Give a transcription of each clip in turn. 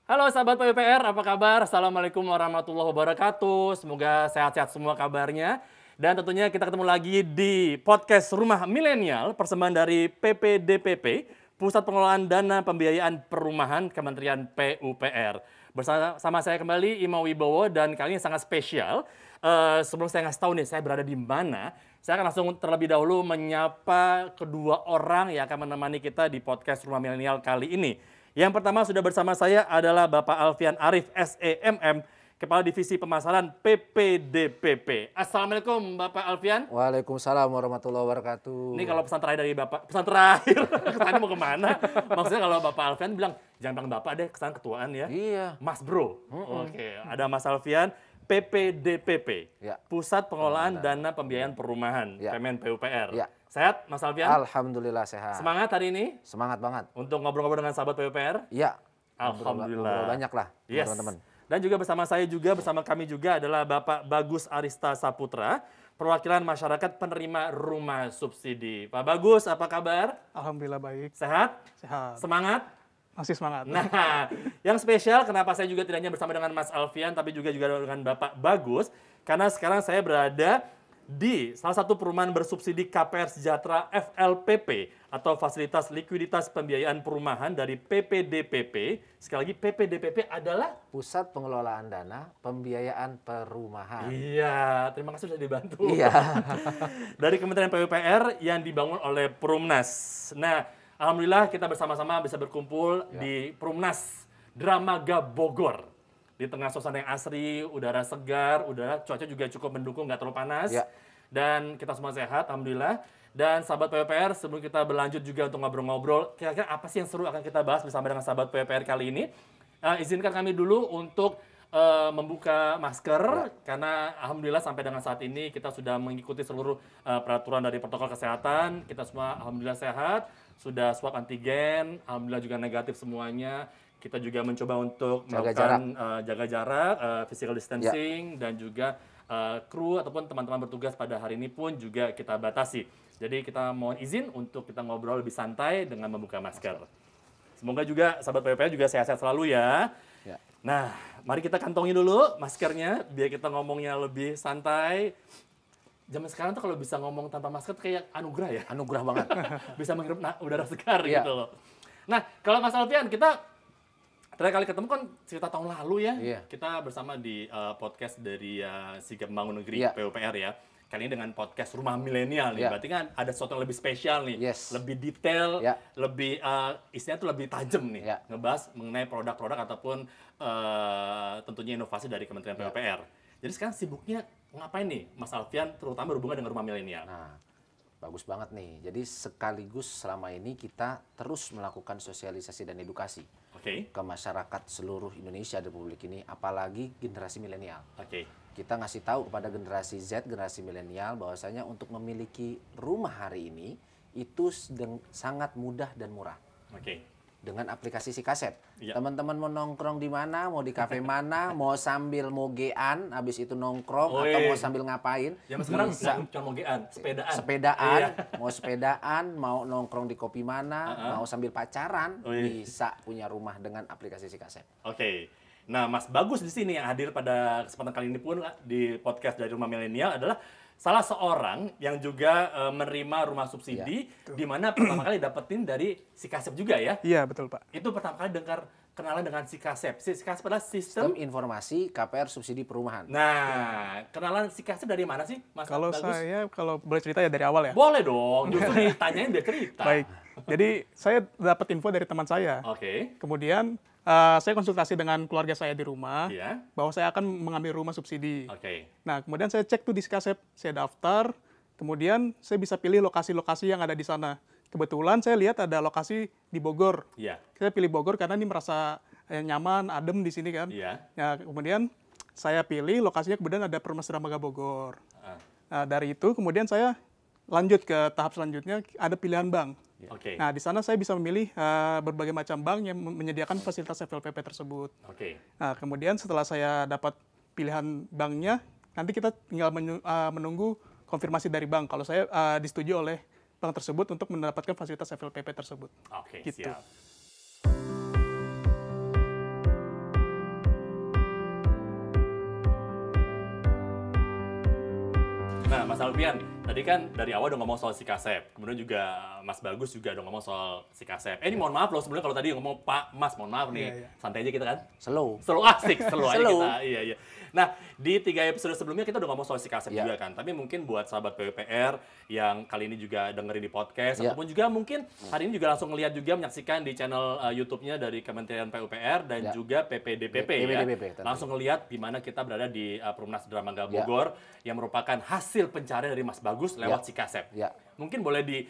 Halo sahabat PUPR, apa kabar? Assalamualaikum warahmatullahi wabarakatuh. Semoga sehat-sehat semua kabarnya. Dan tentunya kita ketemu lagi di podcast Rumah Milenial, persembahan dari PPDPP, Pusat Pengelolaan Dana Pembiayaan Perumahan Kementerian PUPR. Bersama saya kembali Ima Wibowo dan kali ini sangat spesial. Sebelum saya ngasih tahu nih saya berada di mana, saya akan langsung terlebih dahulu menyapa kedua orang yang akan menemani kita di podcast Rumah Milenial kali ini. Yang pertama sudah bersama saya adalah Bapak Alfian Arif, SEMM, Kepala Divisi Pemasaran PPDPP. Assalamualaikum Bapak Alfian. Waalaikumsalam warahmatullahi wabarakatuh. Ini kalau pesan terakhir dari Bapak, pesan terakhir, kesannya mau kemana? Maksudnya kalau Bapak Alfian bilang, jangan bilang Bapak deh, kesan ketuaan ya. Iya. Mas Bro. Oke, ada Mas Alfian, PPDPP, Ya. Pusat Pengelolaan Dana Pembiayaan Perumahan, Ya. Kemen PUPR. Ya. Sehat Mas Alfian? Alhamdulillah sehat. Semangat hari ini Semangat banget. untuk ngobrol-ngobrol dengan sahabat PUPR? Iya. Alhamdulillah. Ngobrol banyak lah Yes. teman-teman. Dan juga bersama kami juga adalah Bapak Bagus Arista Saputra, perwakilan masyarakat penerima rumah subsidi. Pak Bagus, apa kabar? Alhamdulillah baik, Sehat? sehat. Semangat? Masih semangat. Nah, yang spesial kenapa saya juga tidak hanya bersama dengan Mas Alfian, tapi juga dengan Bapak Bagus, karena sekarang saya berada di salah satu perumahan bersubsidi KPR Sejahtera FLPP atau Fasilitas Likuiditas Pembiayaan Perumahan dari PPDPP. Sekali lagi PPDPP adalah Pusat Pengelolaan Dana Pembiayaan Perumahan. iya, terima kasih sudah dibantu. Iya. Dari Kementerian PUPR yang dibangun oleh Perumnas. Nah, alhamdulillah kita bersama-sama bisa berkumpul di Perumnas Dramaga Bogor. Di tengah suasana yang asri, udara segar, cuaca juga cukup mendukung, nggak terlalu panas. Ya. Dan kita semua sehat, alhamdulillah. Dan sahabat PUPR, sebelum kita berlanjut juga untuk ngobrol-ngobrol, kira-kira apa sih yang seru akan kita bahas bersama dengan sahabat PUPR kali ini? Izinkan kami dulu untuk membuka masker, karena alhamdulillah sampai dengan saat ini kita sudah mengikuti seluruh peraturan dari protokol kesehatan. Kita semua alhamdulillah sehat, sudah swab antigen, alhamdulillah juga negatif semuanya. Kita juga mencoba untuk melakukan jaga jarak, physical distancing, dan juga kru ataupun teman-teman bertugas pada hari ini pun juga kita batasi. Jadi kita mohon izin untuk kita ngobrol lebih santai dengan membuka masker. Semoga juga sahabat PUPR juga sehat-sehat selalu ya. Ya. Nah, mari kita kantongi dulu maskernya biar kita ngomongnya lebih santai. Zaman sekarang tuh kalau bisa ngomong tanpa masker tuh kayak anugerah ya. Anugerah banget. Bisa menghirup udara segar Iya. gitu loh. Nah, kalau Mas Alfian, kita terakhir kali ketemu kan cerita tahun lalu ya. Iya. Kita bersama di podcast dari Sigap Bangun Negeri Iya. PUPR ya. Kali ini dengan podcast Rumah Milenial nih. Iya. Berarti kan ada sesuatu yang lebih spesial nih. Yes. Lebih detail, Iya. lebih istilahnya tuh lebih tajam nih. Iya. Ngebahas mengenai produk-produk ataupun tentunya inovasi dari Kementerian PUPR. Jadi sekarang sibuknya ngapain nih Mas Alfian, terutama berhubungan dengan Rumah Milenial? Nah, bagus banget nih. Jadi sekaligus selama ini kita terus melakukan sosialisasi dan edukasi Oke. ke masyarakat seluruh Indonesia di Republik ini, apalagi generasi milenial. Oke. Kita ngasih tahu kepada generasi Z, generasi milenial bahwasanya untuk memiliki rumah hari ini itu sangat mudah dan murah Oke. dengan aplikasi Sikasep. Iya. Teman-teman mau nongkrong di mana, mau di kafe mana, mau sambil mogean, habis itu nongkrong Oi. atau mau sambil ngapain? Zaman sekarang bisa. cuma mogean, sepedaan. Sepedaan, Iya. mau sepedaan, mau nongkrong di kopi mana, mau sambil pacaran, Oi. bisa punya rumah dengan aplikasi Sikasep. Oke. Nah, Mas Bagus di sini yang hadir pada kesempatan kali ini pun di podcast dari Rumah Milenial adalah salah seorang yang juga menerima rumah subsidi di mana pertama kali dapetin dari Sikasep juga ya. Iya, betul Pak. Itu pertama kali kenalan dengan Sikasep. Sikasep adalah Sistem sistem. informasi KPR subsidi perumahan. Nah, kenalan Sikasep dari mana sih, Mas Kalau Bagus? saya, kalau boleh cerita ya dari awal ya. Boleh dong, justru ditanyain biar cerita. Baik. Jadi saya dapat info dari teman saya. Oke. Kemudian saya konsultasi dengan keluarga saya di rumah Iya. bahwa saya akan mengambil rumah subsidi. Oke. Nah, kemudian saya cek tuh di Sikasep, saya daftar, kemudian saya bisa pilih lokasi-lokasi yang ada di sana. Kebetulan saya lihat ada lokasi di Bogor. Iya. Saya pilih Bogor karena ini merasa nyaman, adem di sini kan. Iya. Ya, kemudian saya pilih lokasinya, kemudian ada Perumnas Dramaga Bogor. Ah, Nah, dari itu kemudian saya lanjut ke tahap selanjutnya, ada pilihan bank. Oke. Nah, di sana saya bisa memilih berbagai macam bank yang menyediakan fasilitas FLPP tersebut. Oke. Nah, kemudian setelah saya dapat pilihan banknya, nanti kita tinggal menunggu konfirmasi dari bank kalau saya disetujui oleh bank tersebut untuk mendapatkan fasilitas FLPP tersebut. Oke, Gitu. siap. Nah, Mas Alfian, tadi kan dari awal udah ngomong soal si Kasep, kemudian juga Mas Bagus juga udah ngomong soal si Kasep. Ini mohon maaf loh, sebenarnya kalau tadi ngomong Pak, Mas, mohon maaf nih, Iya, iya. santai aja kita kan. Slow. Selalu asik, selalu aja Slow. kita. Iya, iya. Nah, di 3 episode sebelumnya kita udah ngomong soal si Kasep Ya. juga kan. Tapi mungkin buat sahabat PWPR yang kali ini juga dengerin di podcast, Ya. ataupun juga mungkin hari ini juga langsung ngeliat juga menyaksikan di channel YouTube-nya dari Kementerian PUPR dan Ya. juga PPDPP ya. PPDPP, tentunya. Langsung ngeliat di mana kita berada di Perumnas Dramaga Bogor yang merupakan hasil pencarian dari Mas Bagus lewat Ya. si Kasep. Ya. Mungkin boleh di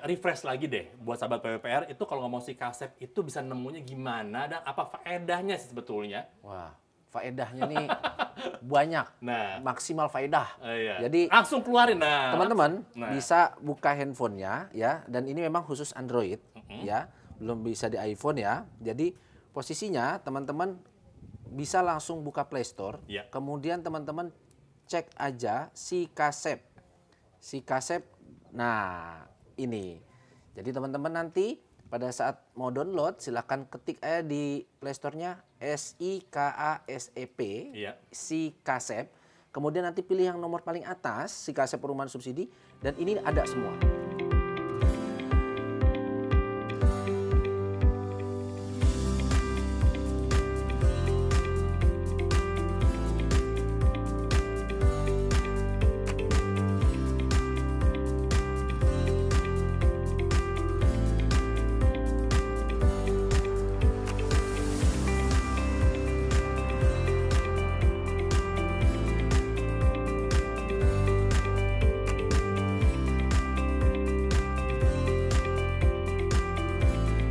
refresh lagi deh buat sahabat PWPR itu kalau ngomong si Kasep itu bisa nemunya gimana dan apa faedahnya sih sebetulnya? Wah, faedahnya nih banyak. Nah. Maksimal faedah. Iya. Jadi langsung keluarin teman-teman Nah. bisa buka handphonenya ya, dan ini memang khusus Android ya, belum bisa di iPhone ya. Jadi posisinya teman-teman bisa langsung buka Play Store, Ya. kemudian teman-teman cek aja si Kasep. Si Kasep, nah ini. Jadi teman-teman nanti pada saat mau download silakan ketik aja di Play Store-nya SIKASEP, Iya. si Kasep. Kemudian nanti pilih yang nomor paling atas, si Kasep Perumahan Subsidi, dan ini ada semua.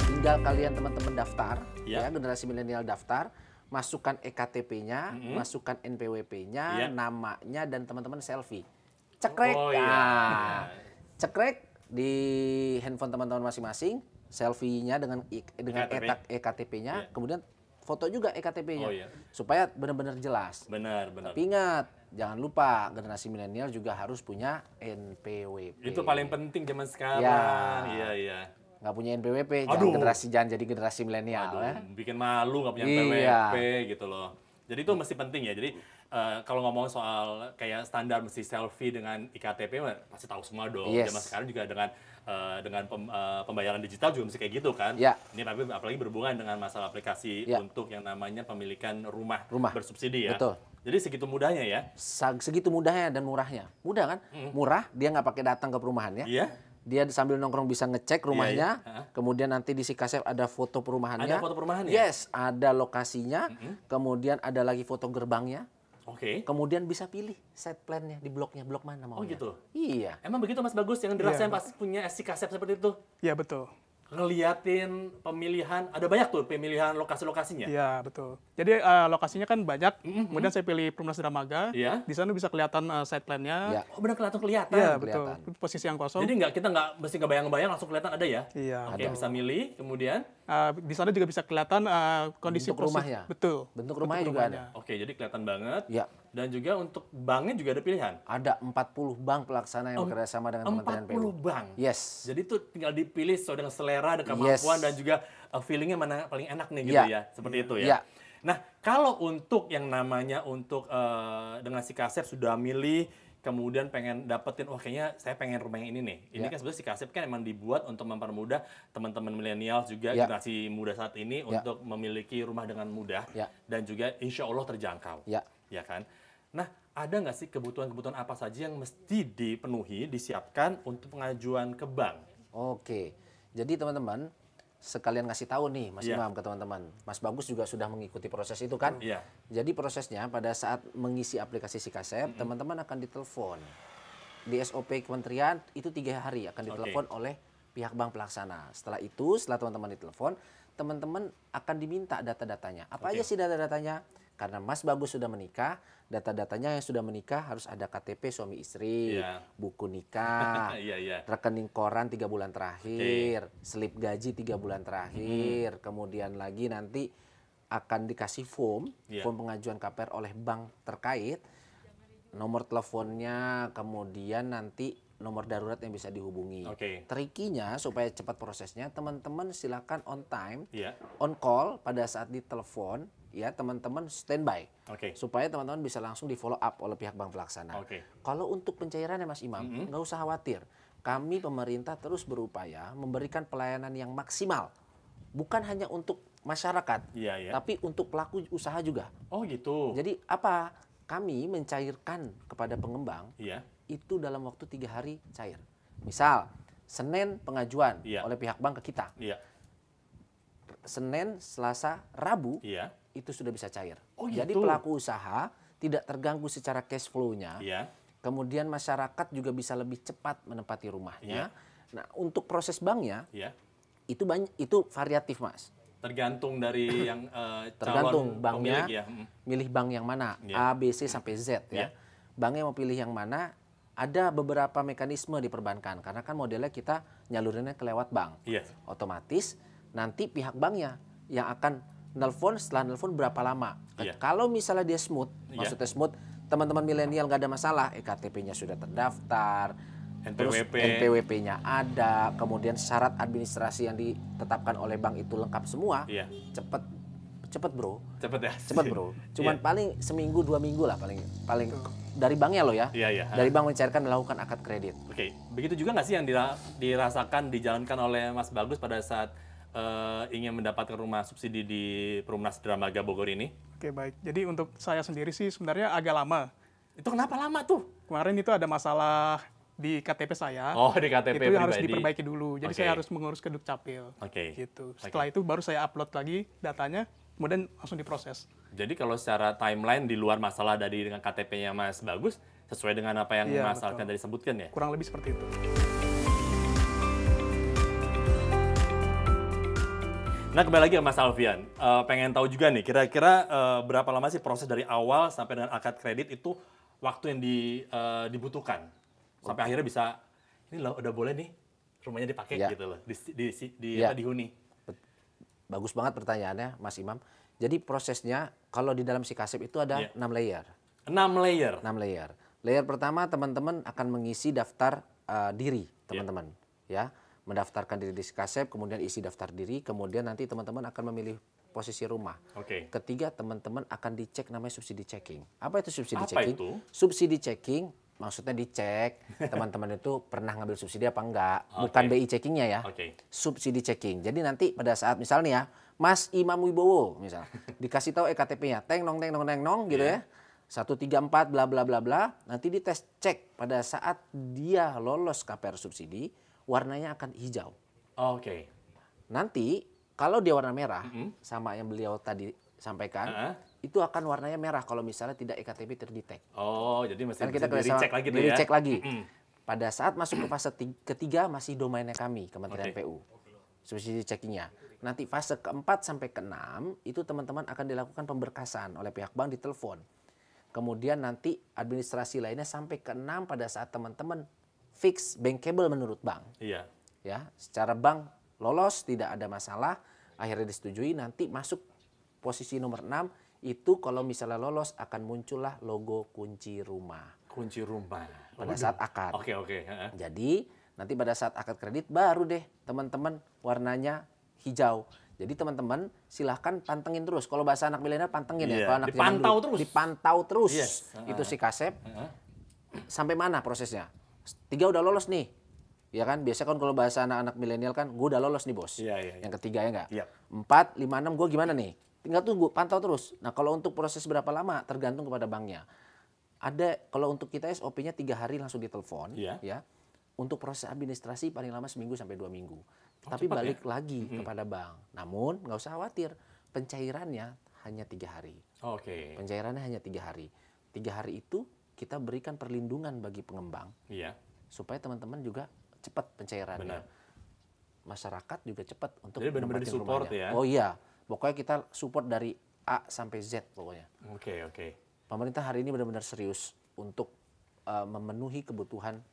Tinggal kalian teman-teman daftar, Ya. ya, generasi milenial daftar, masukkan EKTP-nya, masukkan NPWP-nya, Ya. namanya, dan teman-teman selfie. Cekrek, Oh, iya. nah, cekrek di handphone teman-teman masing-masing, selfie-nya dengan EKTP-nya, Ya. kemudian foto juga EKTP-nya, Oh, iya. supaya benar-benar jelas. Benar, benar. Tapi ingat, jangan lupa generasi milenial juga harus punya NPWP. Itu paling penting zaman sekarang. Ya. Iya, iya. Nggak punya NPWP, Aduh. jangan jadi generasi milenial. Aduh, Ya. bikin malu nggak punya Iya. PWP gitu loh. Jadi itu mesti penting ya. Jadi kalau ngomong soal kayak standar mesti selfie dengan IKTP mah pasti tahu semua dong. Yes. Zaman sekarang juga dengan pembayaran digital juga mesti kayak gitu kan. Ya. Ini apalagi berhubungan dengan masalah aplikasi Ya. untuk yang namanya pemilikan rumah bersubsidi ya. Betul. Jadi segitu mudahnya ya. Segitu mudahnya dan murahnya. Mudah kan? Murah, dia nggak pakai datang ke perumahannya. Iya. Dia sambil nongkrong bisa ngecek rumahnya. Iya. Kemudian nanti di si Kasep ada foto perumahannya. Ada foto perumahannya? Yes, ada lokasinya. Kemudian ada lagi foto gerbangnya. Oke. Kemudian bisa pilih set plan-nya di bloknya, blok mana maunya. Oh gitu. Iya. Emang begitu Mas Bagus yang dirasain pas punya SC Kasep seperti itu? Iya, betul. Ngeliatin pemilihan, ada banyak tuh pemilihan lokasi-lokasinya. Iya, betul. Jadi lokasinya kan banyak. Kemudian saya pilih Perumnas Dramaga. Iya. Di sana bisa kelihatan site Iya. plan-nya. Oh benar kelihatan. Iya, kelihatan. betul. Posisi yang kosong. Jadi kita nggak mesti ngebayang-bayang langsung kelihatan ada ya? Iya. Oke, bisa milih, kemudian Di sana juga bisa kelihatan kondisi Bentuk rumahnya. Betul. Bentuk rumahnya juga ada. oke jadi kelihatan banget. Ya. Dan juga untuk banknya juga ada pilihan. Ada 40 bank pelaksana yang bekerja sama dengan Kementerian 40 PU. bank. Yes. Jadi tuh tinggal dipilih sesuai dengan selera dan Yes. kemampuan dan juga feelingnya mana paling enak nih gitu Iya. ya. Seperti itu Iya. ya. Nah, kalau untuk yang namanya untuk dengan si Kasep sudah milih kemudian pengen dapetin, wah kayaknya saya pengen rumah yang ini nih. Ini Ya. kan sebenarnya si Kasep kan emang dibuat untuk mempermudah teman-teman milenial juga Ya. generasi muda saat ini Ya. untuk memiliki rumah dengan mudah Ya. dan juga insya Allah terjangkau. Ya. Ya kan? Nah, ada nggak sih kebutuhan-kebutuhan apa saja yang mesti dipenuhi, disiapkan untuk pengajuan ke bank? Oke. Jadi teman-teman, sekalian ngasih tahu nih Mas Iya. Imam ke teman-teman. Mas Bagus juga sudah mengikuti proses itu kan? Iya. Jadi prosesnya pada saat mengisi aplikasi si Kasep, teman-teman akan ditelepon. Di SOP kementerian itu 3 hari akan ditelepon oleh pihak bank pelaksana. Setelah itu, setelah teman-teman ditelepon, teman-teman akan diminta data-datanya. Apa aja sih data-datanya? Karena Mas Bagus sudah menikah, data-datanya yang sudah menikah harus ada KTP suami istri, Iya. buku nikah, Iya, iya. rekening koran 3 bulan terakhir, slip gaji 3 bulan terakhir, kemudian lagi nanti akan dikasih form, Iya. form pengajuan KPR oleh bank terkait, nomor teleponnya, kemudian nanti nomor darurat yang bisa dihubungi. Oke. Trikinya supaya cepat prosesnya, teman-teman silakan on time, Iya. on call pada saat ditelepon, ya teman-teman standby. Oke. Supaya teman-teman bisa langsung di follow up oleh pihak bank pelaksana. Oke. Kalau untuk pencairannya Mas Imam, nggak usah khawatir. Kami pemerintah terus berupaya memberikan pelayanan yang maksimal. Bukan hanya untuk masyarakat, Iya, iya. tapi untuk pelaku usaha juga. Oh gitu. Jadi apa? Kami mencairkan kepada pengembang Iya. itu dalam waktu 3 hari cair. Misal, Senin pengajuan Iya. oleh pihak bank ke kita. Iya. Senin, Selasa, Rabu Iya. itu sudah bisa cair. Oh, Jadi gitu. pelaku usaha tidak terganggu secara cash flow-nya. Iya. Kemudian masyarakat juga bisa lebih cepat menempati rumahnya. Iya. Nah, untuk proses banknya Iya. itu variatif, Mas. Tergantung dari yang Tergantung calon banknya, pemilik ya. milih bank yang mana, Iya. A, B, C sampai Z Iya. ya. Banknya mau pilih yang mana, ada beberapa mekanisme di perbankan karena kan modelnya kita nyalurinnya ke lewat bank. Iya. Otomatis nanti pihak banknya yang akan nelpon, setelah nelpon berapa lama. Iya. Kalau misalnya dia smooth, Iya. maksudnya smooth, teman-teman milenial nggak ada masalah, EKTP-nya sudah terdaftar, terus NPWP. NPWP-nya ada, kemudian syarat administrasi yang ditetapkan oleh bank itu lengkap semua, Iya. cepet bro, Cepet ya. cepet bro. Cuman Iya. paling seminggu 2 minggu lah paling dari banknya loh ya. Iya, iya. Dari bank mencairkan melakukan akad kredit. Oke, begitu juga nggak sih yang dirasakan, dijalankan oleh Mas Bagus pada saat ingin mendapatkan rumah subsidi di Perumnas Dramaga Bogor ini? Oke, baik. Jadi untuk saya sendiri sih sebenarnya agak lama. Itu kenapa lama tuh? Kemarin itu ada masalah di KTP saya. Oh, di KTP itu harus pribadi. diperbaiki dulu. Jadi Oke. saya harus mengurus ke Dukcapil. Oke. Gitu. Setelah itu baru saya upload lagi datanya, kemudian langsung diproses. Jadi kalau secara timeline di luar masalah dari dengan KTP-nya Mas Bagus, sesuai dengan apa yang Iya, Mas Alkan tadi sebutkan ya? Kurang lebih seperti itu. Nah, kembali lagi ke Mas Alfian. Pengen tahu juga nih, kira-kira berapa lama sih proses dari awal sampai dengan akad kredit itu waktu yang dibutuhkan? Sampai akhirnya bisa, ini loh udah boleh nih rumahnya dipakai Ya. gitu loh, Ya. dihuni. Bagus banget pertanyaannya, Mas Imam. Jadi prosesnya kalau di dalam Sikasep itu ada Iya. 6 layer. 6 layer. 6 layer. Layer pertama teman-teman akan mengisi daftar diri teman-teman, ya. Mendaftarkan diri di Sikasep, kemudian isi daftar diri, kemudian nanti teman-teman akan memilih posisi rumah. Oke. Ketiga, teman-teman akan dicek namanya subsidi checking. Apa itu subsidi Apa checking? itu? Subsidi checking maksudnya dicek teman-teman itu pernah ngambil subsidi apa enggak, Oke. bukan BI checkingnya ya. Oke. Subsidi checking. Jadi nanti pada saat misalnya ya, Mas Imam Wibowo misal dikasih tahu EKTP-nya, teng nong gitu Iya. ya. 134 bla bla bla bla, nanti dites cek pada saat dia lolos KPR subsidi, warnanya akan hijau. Oke. Nanti kalau dia warna merah sama yang beliau tadi sampaikan, itu akan warnanya merah kalau misalnya tidak EKTP terdetek. Oh, jadi mesti Kan kita di-recheck lagi tuh ya? di-recheck lagi. Pada saat masuk ke fase ketiga masih domainnya kami, Kementerian Oke. PU. Subsidi checkingnya. Nanti fase keempat sampai keenam itu teman-teman akan dilakukan pemberkasan oleh pihak bank di telepon. Kemudian nanti administrasi lainnya sampai keenam pada saat teman-teman fix bankable menurut bank. Iya. Ya, secara bank lolos tidak ada masalah, akhirnya disetujui, nanti masuk posisi nomor 6 itu kalau misalnya lolos akan muncullah logo kunci rumah Kunci rumah. pada saat akad. Oke, oke. Heeh. Jadi nanti pada saat akad kredit baru deh teman-teman warnanya hijau. Jadi teman-teman silahkan pantengin terus. Kalau bahasa anak milenial pantengin Iya, ya. Kalau anak zaman dipantau dulu, terus. dipantau terus. Yes. Itu si Kasep. Heeh. Sampai mana prosesnya? 3 udah lolos nih. Ya kan, biasa kan kalau bahasa anak-anak milenial kan, gue udah lolos nih bos. Iya, iya, iya. Yang ketiga ya enggak? Iya. 4, 5, 6 gue gimana nih? Tinggal tunggu, pantau terus. Nah kalau untuk proses berapa lama tergantung kepada banknya. Ada, kalau untuk kita SOP-nya 3 hari langsung ditelepon. Iya. Ya. Untuk proses administrasi paling lama seminggu sampai 2 minggu. Tapi cepat balik lagi kepada bank. Namun nggak usah khawatir, pencairannya hanya 3 hari. Oke. Pencairannya hanya 3 hari. 3 hari itu kita berikan perlindungan bagi pengembang Iya. supaya teman-teman juga cepat pencairannya. Benar. Masyarakat juga cepat untuk Jadi benar-benar menempatin disupport rumahnya. ya? Oh iya, pokoknya kita support dari A sampai Z pokoknya. Oke, oke. Pemerintah hari ini benar-benar serius untuk memenuhi kebutuhan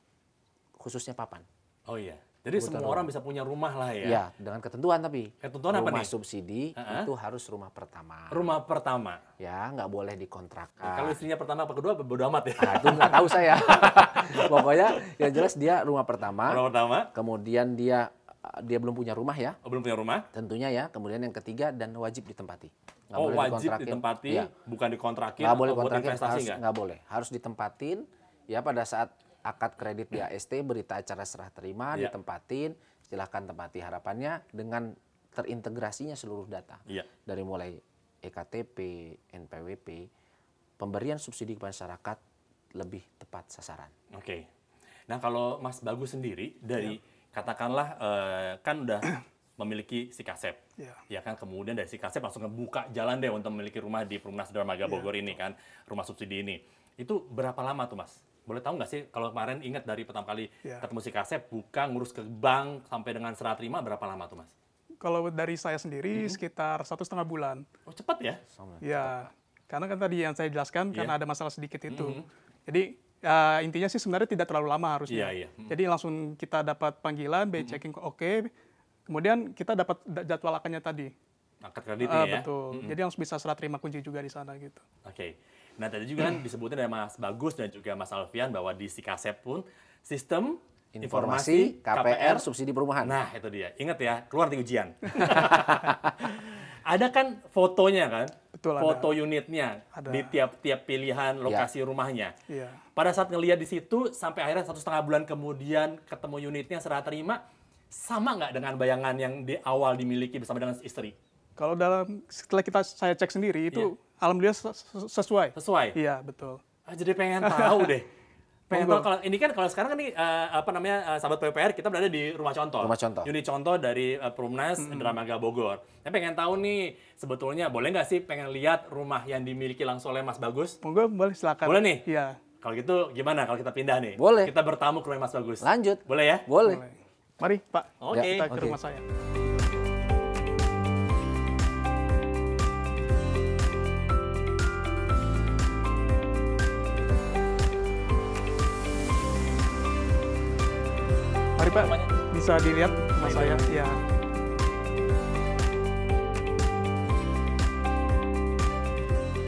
khususnya papan. Oh iya. Jadi semua orang bisa punya rumah lah ya? Ya, dengan ketentuan tapi. Ketentuan apa rumah nih? subsidi itu harus rumah pertama. Rumah pertama. Ya, nggak boleh dikontrakkan. Kalau istrinya pertama apa kedua, bodo amat ya? Nah, itu nggak tahu saya. Pokoknya yang jelas dia rumah pertama. Rumah pertama. Kemudian dia dia belum punya rumah ya, Oh, belum punya rumah? tentunya ya. Kemudian yang ketiga dan wajib ditempati. Nggak Oh, boleh wajib dikontrakin. ditempati, Iya. bukan dikontrakin Nggak boleh atau buat kontrakin, investasi harus, nggak? nggak boleh. Harus ditempatin ya pada saat akad kredit di AST, berita acara serah terima, Iya. ditempatin, silahkan tempati. Harapannya dengan terintegrasinya seluruh data. Iya. Dari mulai EKTP, NPWP, pemberian subsidi kepada masyarakat lebih tepat sasaran. Oke. Nah, kalau Mas Bagus sendiri dari katakanlah kan udah memiliki Sikasep. Iya. Ya kan, kemudian dari Sikasep langsung ngebuka jalan deh untuk memiliki rumah di Perumnas Dermaga Bogor ini kan, rumah subsidi ini. Itu berapa lama tuh, Mas? Boleh tahu nggak sih, kalau kemarin ingat dari pertama kali ketemu Sikasep, buka, ngurus ke bank, sampai dengan serah terima, berapa lama tuh, Mas? Kalau dari saya sendiri sekitar 1,5 bulan. Oh, cepat ya? Ya, karena kan tadi yang saya jelaskan karena ada masalah sedikit itu. Mhm. Jadi intinya sih sebenarnya tidak terlalu lama harusnya. Iya, iya. Jadi langsung kita dapat panggilan, BI checking oke, kemudian kita dapat jadwal akannya tadi. Akad kreditnya ya? Betul. Jadi langsung bisa serah terima kunci juga di sana gitu. Oke. Nah, tadi juga kan disebutnya dari Mas Bagus dan juga Mas Alfian bahwa di Sikasep pun sistem Informasi KPR subsidi perumahan. Nah, itu dia. Ingat ya, keluar nanti ujian. Ada kan fotonya kan? Betul, ada. Foto unitnya Ada. di tiap-tiap pilihan lokasi rumahnya. Iya. Pada saat ngelihat di situ, sampai akhirnya 1,5 bulan kemudian ketemu unitnya serah terima, sama nggak dengan bayangan yang di awal dimiliki bersama dengan istri? Kalau setelah saya cek sendiri itu alhamdulillah sesuai. Sesuai? Iya, betul. Jadi pengen tahu deh. Pengen tahu Monggo. kalau ini kan, kalau sekarang kan nih sahabat PPR, kita berada di rumah contoh. Rumah contoh. Unit contoh dari Perumnas Dermaga Bogor. Saya pengen tahu nih, sebetulnya boleh nggak sih pengen lihat rumah yang dimiliki langsung oleh Mas Bagus? Monggo, boleh silakan. Boleh nih? Iya. Kalau gitu gimana kalau kita pindah nih? Boleh. Kita bertamu ke rumah Mas Bagus. Lanjut. Boleh ya? Boleh. Boleh. Mari, Pak. Oke. Kita ke Oke. rumah saya. Mari, Pak. Rumahnya? Bisa dilihat rumah Ini saya. ya? Iya.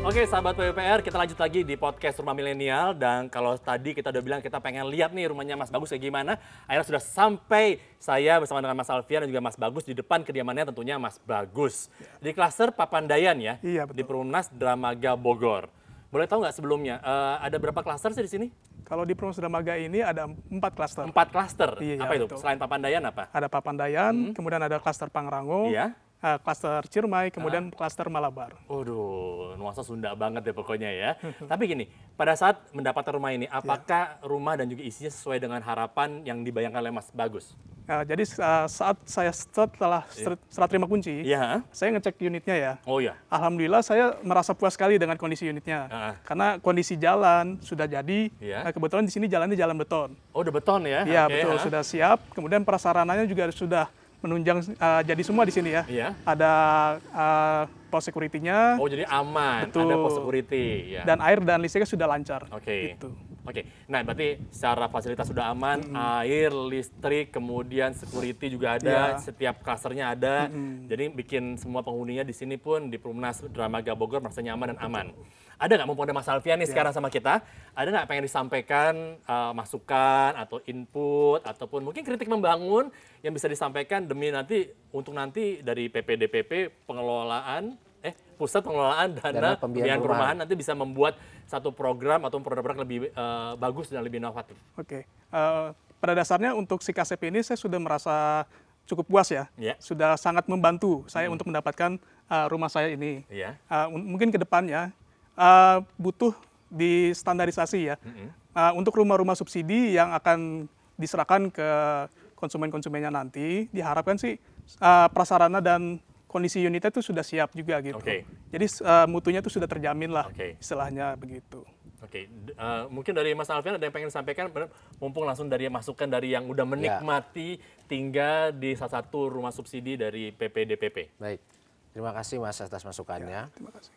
Oke, sahabat PPR, kita lanjut lagi di podcast Rumah Milenial. Dan kalau tadi kita udah bilang kita pengen lihat nih rumahnya Mas Bagus kayak gimana, akhirnya sudah sampai saya bersama dengan Mas Alfian dan juga Mas Bagus di depan kediamannya tentunya Mas Bagus. Di klaster Papandayan ya, Iya, betul. di Perumnas Dermaga Bogor. Boleh tahu nggak sebelumnya, ada berapa klaster sih di sini? Kalau di Perumnas Dermaga ini ada 4 klaster. 4 klaster. Iya, Apa itu? betul. Selain Papandayan apa? Ada Papandayan, kemudian ada klaster Pangrango, Iya. klaster Ciremai, kemudian klaster Malabar. Waduh, nuansa Sunda banget ya pokoknya ya. Tapi gini, pada saat mendapatkan rumah ini, apakah rumah dan juga isinya sesuai dengan harapan yang dibayangkan oleh Mas Bagus? Jadi saat saya setelah serah terima kunci, Iya. saya ngecek unitnya ya. Oh ya. Alhamdulillah saya merasa puas sekali dengan kondisi unitnya. Karena kondisi jalan sudah jadi, Iya. kebetulan di sini jalannya jalan beton. Oh, udah beton ya? Iya, Oke, betul, sudah siap. Kemudian prasarananya juga sudah menunjang jadi semua di sini ya. Iya. Ada pos security-nya Oh, jadi aman. Betul. Ada pos security. Ya. dan air dan listriknya sudah lancar. Oke. Gitu. Oke. Nah, berarti secara fasilitas sudah aman, air, listrik, kemudian security juga ada, Iya. setiap klasternya ada. Jadi bikin semua penghuninya di sini pun di Perumnas Dermaga Bogor merasa nyaman dan aman. Ada nggak, mumpung ada Mas Alfian nih sekarang sama kita, ada nggak pengen disampaikan masukan atau input ataupun mungkin kritik membangun yang bisa disampaikan demi nanti untuk nanti dari PPDPP pengelolaan pusat pengelolaan dana pembiayaan perumahan nanti bisa membuat satu program atau produk-produk lebih bagus dan lebih inovatif. Oke. Pada dasarnya untuk Sikasep ini saya sudah merasa cukup puas ya. Iya. Sudah sangat membantu saya untuk mendapatkan rumah saya ini. Iya. Mungkin ke depannya butuh distandarisasi ya. Untuk rumah-rumah subsidi yang akan diserahkan ke konsumen-konsumennya nanti, diharapkan sih prasarana dan kondisi unitnya itu sudah siap juga gitu. Oke. Jadi mutunya itu sudah terjamin lah, Oke. istilahnya begitu. Oke, mungkin dari Mas Alfian ada yang pengen disampaikan, mumpung langsung dari masukan dari yang udah menikmati tinggal di salah satu rumah subsidi dari PPDPP. Baik, terima kasih Mas atas masukannya. Terima kasih.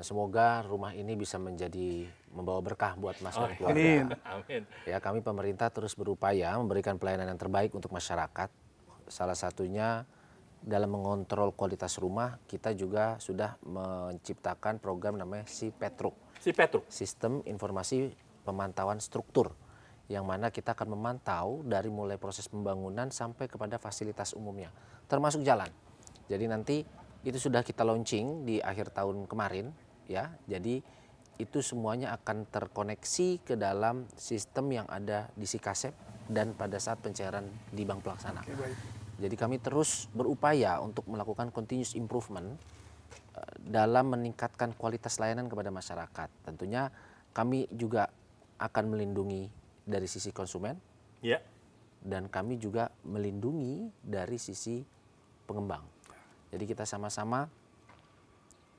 Semoga rumah ini bisa membawa berkah buat Mas dan keluarga. Amin. Amin. Ya, kami pemerintah terus berupaya memberikan pelayanan yang terbaik untuk masyarakat. Salah satunya dalam mengontrol kualitas rumah, kita juga sudah menciptakan program namanya SIPETRUK. Si Petruk. Sistem Informasi Pemantauan Struktur, yang mana kita akan memantau dari mulai proses pembangunan sampai kepada fasilitas umumnya, termasuk jalan. Jadi nanti itu sudah kita launching di akhir tahun kemarin, ya. Jadi itu semuanya akan terkoneksi ke dalam sistem yang ada di Sikasep dan pada saat pencairan di bank pelaksana. Jadi kami terus berupaya untuk melakukan continuous improvement dalam meningkatkan kualitas layanan kepada masyarakat. Tentunya kami juga akan melindungi dari sisi konsumen, dan kami juga melindungi dari sisi pengembang. Jadi kita sama-sama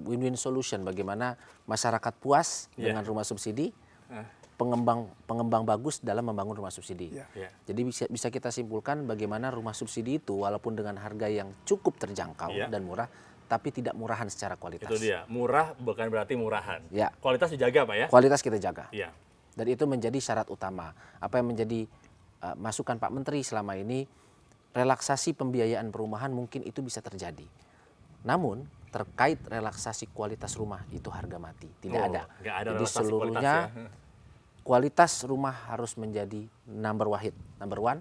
win-win solution, bagaimana masyarakat puas dengan rumah subsidi, pengembang bagus dalam membangun rumah subsidi. Jadi bisa kita simpulkan bagaimana rumah subsidi itu walaupun dengan harga yang cukup terjangkau dan murah, tapi tidak murahan secara kualitas. Itu dia, murah bukan berarti murahan. Ya. Kualitas dijaga Pak ya? Kualitas kita jaga. Iya. Dan itu menjadi syarat utama. Apa yang menjadi masukan Pak Menteri selama ini, relaksasi pembiayaan perumahan mungkin itu bisa terjadi. Namun terkait relaksasi kualitas rumah itu harga mati, tidak ada. Nggak ada. Jadi seluruhnya kualitas rumah harus menjadi number one,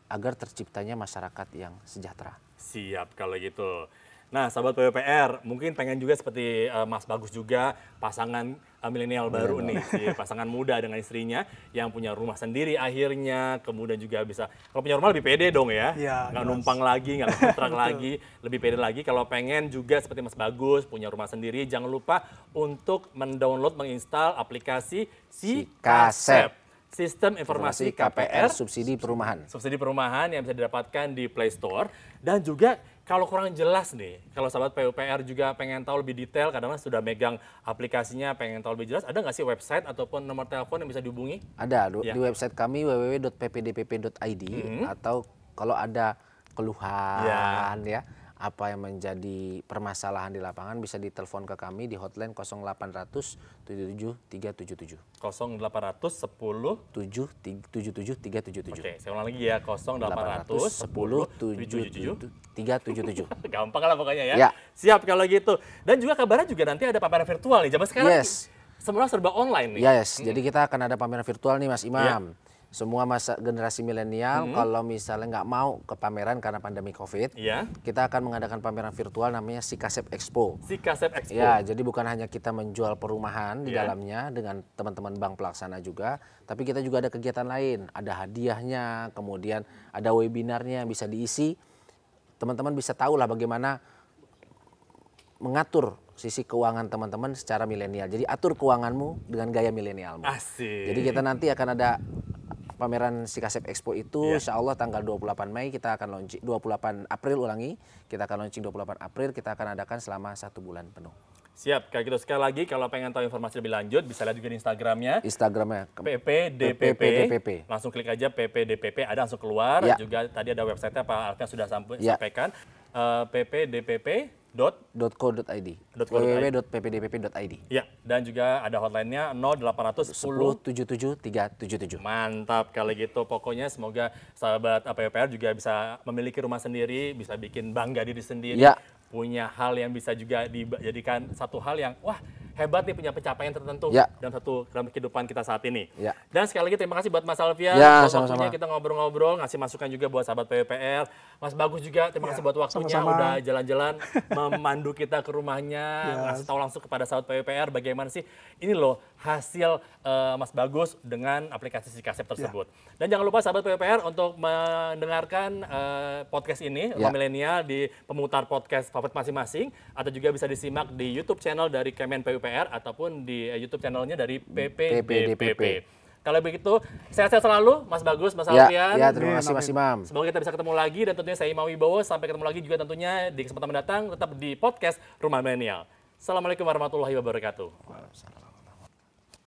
agar terciptanya masyarakat yang sejahtera. Siap kalau gitu. Nah, sahabat PUPR, mungkin pengen juga seperti Mas Bagus juga, pasangan milenial baru nih, si pasangan muda dengan istrinya yang punya rumah sendiri akhirnya, kemudian juga bisa, kalau punya rumah lebih pede dong ya, nggak numpang lagi, nggak kontrak lagi, lebih pede lagi. Kalau pengen juga seperti Mas Bagus, punya rumah sendiri, jangan lupa untuk mendownload, menginstal aplikasi Sikasep. Sistem Informasi KPR Subsidi Perumahan. Subsidi perumahan yang bisa didapatkan di Play Store. Dan juga kalau kurang jelas nih, kalau sahabat PUPR juga pengen tahu lebih detail, kadang-kadang sudah megang aplikasinya, pengen tahu lebih jelas, ada nggak sih website ataupun nomor telepon yang bisa dihubungi? Ada, di website kami www.ppdpp.id, atau kalau ada keluhan ya, apa yang menjadi permasalahan di lapangan bisa ditelepon ke kami di hotline 0800 77 377. 0800 10 77 377. Oke, saya ulang lagi ya, 0800 10 77 377. Gampang lah pokoknya ya. Siap kalau gitu. Dan juga kabarnya juga nanti ada pameran virtual nih. Zaman sekarang semua serba online nih. Jadi kita akan ada pameran virtual nih Mas Imam. Semua generasi milenial kalau misalnya nggak mau ke pameran karena pandemi COVID, kita akan mengadakan pameran virtual namanya Sikasep Expo. Sikasep Expo. Ya, jadi bukan hanya kita menjual perumahan di dalamnya dengan teman-teman bank pelaksana juga, tapi kita juga ada kegiatan lain, ada hadiahnya, kemudian ada webinarnya yang bisa diisi. Teman-teman bisa tahu lah bagaimana mengatur sisi keuangan teman-teman secara milenial. Jadi atur keuanganmu dengan gaya milenialmu. Asik. Jadi kita nanti akan ada pameran Sikasep Expo itu, insya Allah tanggal 28 Mei kita akan launching, 28 April kita akan launching 28 April, kita akan adakan selama 1 bulan penuh. Siap, kayak gitu. Sekali lagi kalau pengen tahu informasi lebih lanjut, bisa lihat juga di Instagramnya. PPDPP. Langsung klik aja PPDPP, ada langsung keluar. Juga tadi ada website-nya Pak Alfian sudah sampaikan. ppdpp.co.id. www.ppdpp.id. Ya, dan juga ada hotline-nya 0800 10 77 377. Mantap kalau gitu. Pokoknya semoga sahabat PUPR juga bisa memiliki rumah sendiri, bisa bikin bangga diri sendiri. Punya hal yang bisa juga dijadikan satu hal yang wah hebat nih, punya pencapaian tertentu dalam kehidupan kita saat ini. Dan sekali lagi terima kasih buat Mas Alfian, waktunya kita ngobrol-ngobrol, ngasih masukan juga buat sahabat PUPR. Mas Bagus juga terima kasih buat waktunya, udah jalan-jalan memandu kita ke rumahnya, ngasih tahu langsung kepada sahabat PUPR bagaimana sih ini loh hasil Mas Bagus dengan aplikasi Sikasep tersebut. Dan jangan lupa sahabat PUPR untuk mendengarkan podcast ini, Rumah Milenial, di pemutar podcast favorit masing-masing, atau juga bisa disimak di YouTube channel dari Kemen PUPR ataupun di YouTube channelnya dari PPDPP. Kalau begitu, sehat-sehat selalu Mas Bagus, Mas Alfian. Terima kasih Mas Imam. Semoga kita bisa ketemu lagi, dan tentunya saya Imam Wibowo. Sampai ketemu lagi juga tentunya di kesempatan mendatang, tetap di podcast Rumah Milenial. Assalamualaikum warahmatullahi wabarakatuh.